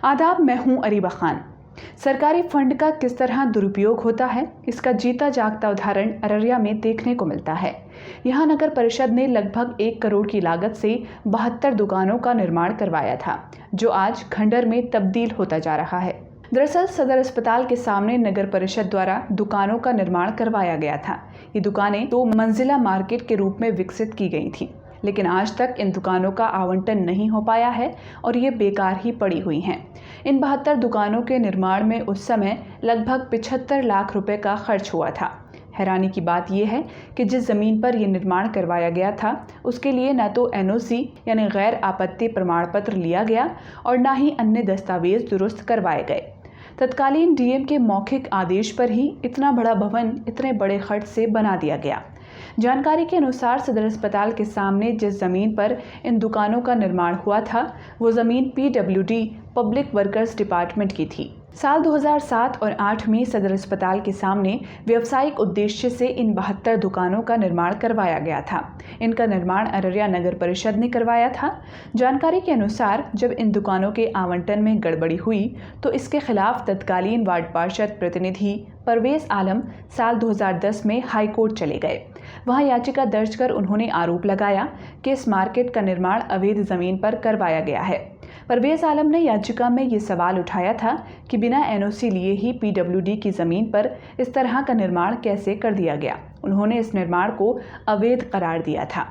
आदाब, मैं हूं अरीबा खान। सरकारी फंड का किस तरह दुरुपयोग होता है, इसका जीता जागता उदाहरण अररिया में देखने को मिलता है। यहां नगर परिषद ने लगभग 1 करोड़ की लागत से 72 दुकानों का निर्माण करवाया था, जो आज खंडर में तब्दील होता जा रहा है। दरअसल सदर अस्पताल के सामने नगर परिषद द्वारा दुकानों का निर्माण करवाया गया था। ये दुकानें 2 मंजिला मार्केट के रूप में विकसित की गई थी, लेकिन आज तक इन दुकानों का आवंटन नहीं हो पाया है और ये बेकार ही पड़ी हुई हैं। इन 72 दुकानों के निर्माण में उस समय लगभग 75 लाख रुपए का खर्च हुआ था। हैरानी की बात यह है कि जिस ज़मीन पर यह निर्माण करवाया गया था, उसके लिए न तो NOC यानी गैर आपत्ति प्रमाण पत्र लिया गया और न ही अन्य दस्तावेज दुरुस्त करवाए गए। तत्कालीन DM के मौखिक आदेश पर ही इतना बड़ा भवन इतने बड़े खर्च से बना दिया गया। जानकारी के अनुसार सदर अस्पताल के सामने जिस ज़मीन पर इन दुकानों का निर्माण हुआ था, वो ज़मीन PWD पब्लिक वर्कर्स डिपार्टमेंट की थी। साल 2007 और 8 में सदर अस्पताल के सामने व्यावसायिक उद्देश्य से इन 72 दुकानों का निर्माण करवाया गया था। इनका निर्माण अररिया नगर परिषद ने करवाया था। जानकारी के अनुसार जब इन दुकानों के आवंटन में गड़बड़ी हुई तो इसके खिलाफ तत्कालीन वार्ड पार्षद प्रतिनिधि परवेज आलम साल 2010 में हाई कोर्ट चले गए। वहां याचिका दर्ज कर उन्होंने आरोप लगाया कि इस मार्केट का निर्माण अवैध ज़मीन पर करवाया गया है। परवेज आलम ने याचिका में ये सवाल उठाया था कि बिना NOC लिए ही PWD की ज़मीन पर इस तरह का निर्माण कैसे कर दिया गया। उन्होंने इस निर्माण को अवैध करार दिया था।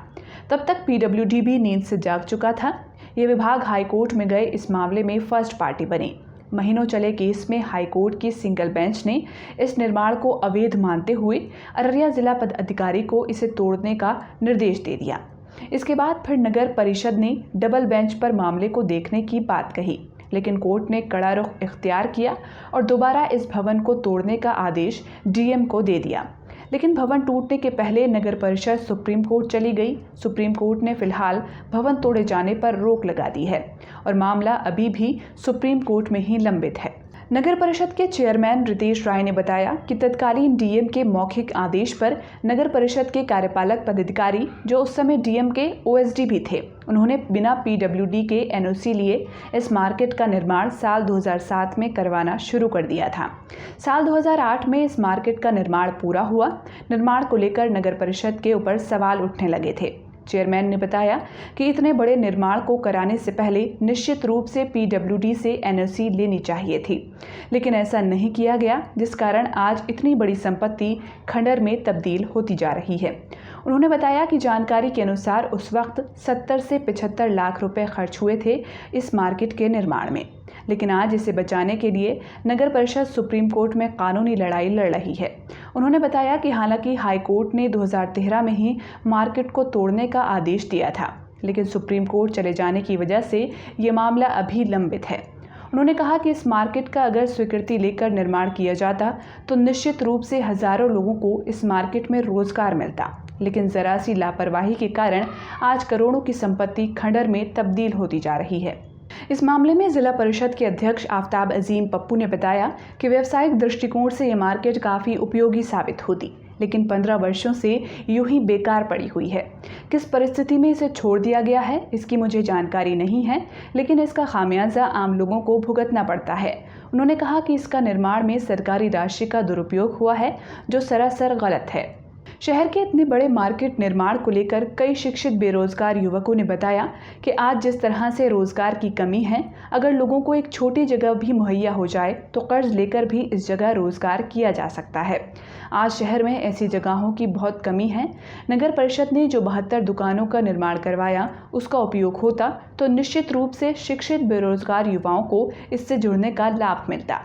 तब तक PWD भी नींद से जाग चुका था। ये विभाग हाई कोर्ट में गए इस मामले में फर्स्ट पार्टी बने। महीनों चले केस में हाई कोर्ट की सिंगल बेंच ने इस निर्माण को अवैध मानते हुए अररिया जिला पदाधिकारी को इसे तोड़ने का निर्देश दे दिया। इसके बाद फिर नगर परिषद ने डबल बेंच पर मामले को देखने की बात कही, लेकिन कोर्ट ने कड़ा रुख इख्तियार किया और दोबारा इस भवन को तोड़ने का आदेश DM को दे दिया। लेकिन भवन टूटने के पहले नगर परिषद सुप्रीम कोर्ट चली गई। सुप्रीम कोर्ट ने फिलहाल भवन तोड़े जाने पर रोक लगा दी है और मामला अभी भी सुप्रीम कोर्ट में ही लंबित है। नगर परिषद के चेयरमैन रितेश राय ने बताया कि तत्कालीन DM के मौखिक आदेश पर नगर परिषद के कार्यपालक पदाधिकारी, जो उस समय DM के OSD भी थे, उन्होंने बिना PWD के NOC लिए इस मार्केट का निर्माण साल 2007 में करवाना शुरू कर दिया था। साल 2008 में इस मार्केट का निर्माण पूरा हुआ। निर्माण को लेकर नगर परिषद के ऊपर सवाल उठने लगे थे। चेयरमैन ने बताया कि इतने बड़े निर्माण को कराने से पहले निश्चित रूप से PWD से NOC लेनी चाहिए थी, लेकिन ऐसा नहीं किया गया, जिस कारण आज इतनी बड़ी संपत्ति खंडर में तब्दील होती जा रही है। उन्होंने बताया कि जानकारी के अनुसार उस वक्त 70 से 75 लाख रुपए खर्च हुए थे इस मार्केट के निर्माण में, लेकिन आज इसे बचाने के लिए नगर परिषद सुप्रीम कोर्ट में कानूनी लड़ाई लड़ रही है। उन्होंने बताया कि हालांकि हाई कोर्ट ने 2013 में ही मार्केट को तोड़ने का आदेश दिया था, लेकिन सुप्रीम कोर्ट चले जाने की वजह से ये मामला अभी लंबित है। उन्होंने कहा कि इस मार्केट का अगर स्वीकृति लेकर निर्माण किया जाता तो निश्चित रूप से हज़ारों लोगों को इस मार्केट में रोजगार मिलता, लेकिन ज़रा सी लापरवाही के कारण आज करोड़ों की संपत्ति खंडर में तब्दील होती जा रही है। इस मामले में जिला परिषद के अध्यक्ष आफ्ताब अजीम पप्पू ने बताया कि व्यावसायिक दृष्टिकोण से ये मार्केट काफ़ी उपयोगी साबित होती, लेकिन 15 वर्षों से यूं ही बेकार पड़ी हुई है। किस परिस्थिति में इसे छोड़ दिया गया है, इसकी मुझे जानकारी नहीं है, लेकिन इसका खामियाजा आम लोगों को भुगतना पड़ता है। उन्होंने कहा कि इसका निर्माण में सरकारी राशि का दुरुपयोग हुआ है, जो सरासर गलत है। शहर के इतने बड़े मार्केट निर्माण को लेकर कई शिक्षित बेरोजगार युवकों ने बताया कि आज जिस तरह से रोजगार की कमी है, अगर लोगों को एक छोटी जगह भी मुहैया हो जाए तो कर्ज लेकर भी इस जगह रोजगार किया जा सकता है। आज शहर में ऐसी जगहों की बहुत कमी है। नगर परिषद ने जो 72 दुकानों का निर्माण करवाया, उसका उपयोग होता तो निश्चित रूप से शिक्षित बेरोजगार युवाओं को इससे जुड़ने का लाभ मिलता।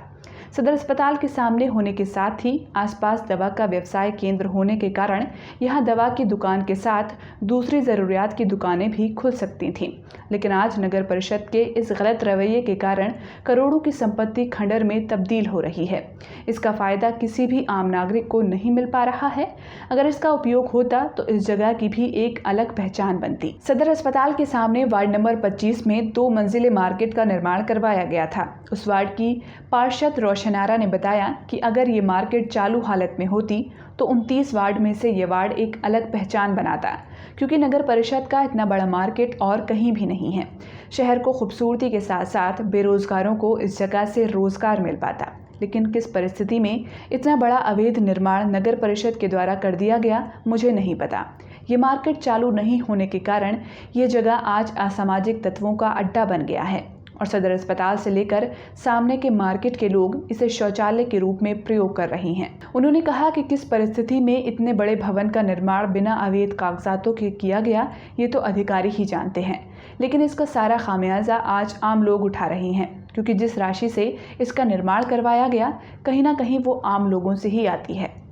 सदर अस्पताल के सामने होने के साथ ही आसपास दवा का व्यवसाय केंद्र होने के कारण यहां दवा की दुकान के साथ दूसरी ज़रूरियात की दुकानें भी खुल सकती थीं, लेकिन आज नगर परिषद के इस गलत रवैये के कारण करोड़ों की संपत्ति खंडर में तब्दील हो रही है। इसका फ़ायदा किसी भी आम नागरिक को नहीं मिल पा रहा है। अगर इसका उपयोग होता तो इस जगह की भी एक अलग पहचान बनती। सदर अस्पताल के सामने वार्ड नंबर 25 में 2 मंजिले मार्केट का निर्माण करवाया गया था। उस वार्ड की पार्षद रोशन छनारा ने बताया कि अगर ये मार्केट चालू हालत में होती तो 29 वार्ड में से ये वार्ड एक अलग पहचान बनाता, क्योंकि नगर परिषद का इतना बड़ा मार्केट और कहीं भी नहीं है। शहर को खूबसूरती के साथ साथ बेरोजगारों को इस जगह से रोजगार मिल पाता। लेकिन किस परिस्थिति में इतना बड़ा अवैध निर्माण नगर परिषद के द्वारा कर दिया गया, मुझे नहीं पता। ये मार्केट चालू नहीं होने के कारण ये जगह आज असामाजिक तत्वों का अड्डा बन गया है और सदर अस्पताल से लेकर सामने के मार्केट के लोग इसे शौचालय के रूप में प्रयोग कर रहे हैं। उन्होंने कहा कि किस परिस्थिति में इतने बड़े भवन का निर्माण बिना अवैध कागजातों के किया गया, ये तो अधिकारी ही जानते हैं। लेकिन इसका सारा खामियाजा आज आम लोग उठा रहे हैं, क्योंकि जिस राशि से इसका निर्माण करवाया गया, कहीं ना कहीं वो आम लोगों से ही आती है।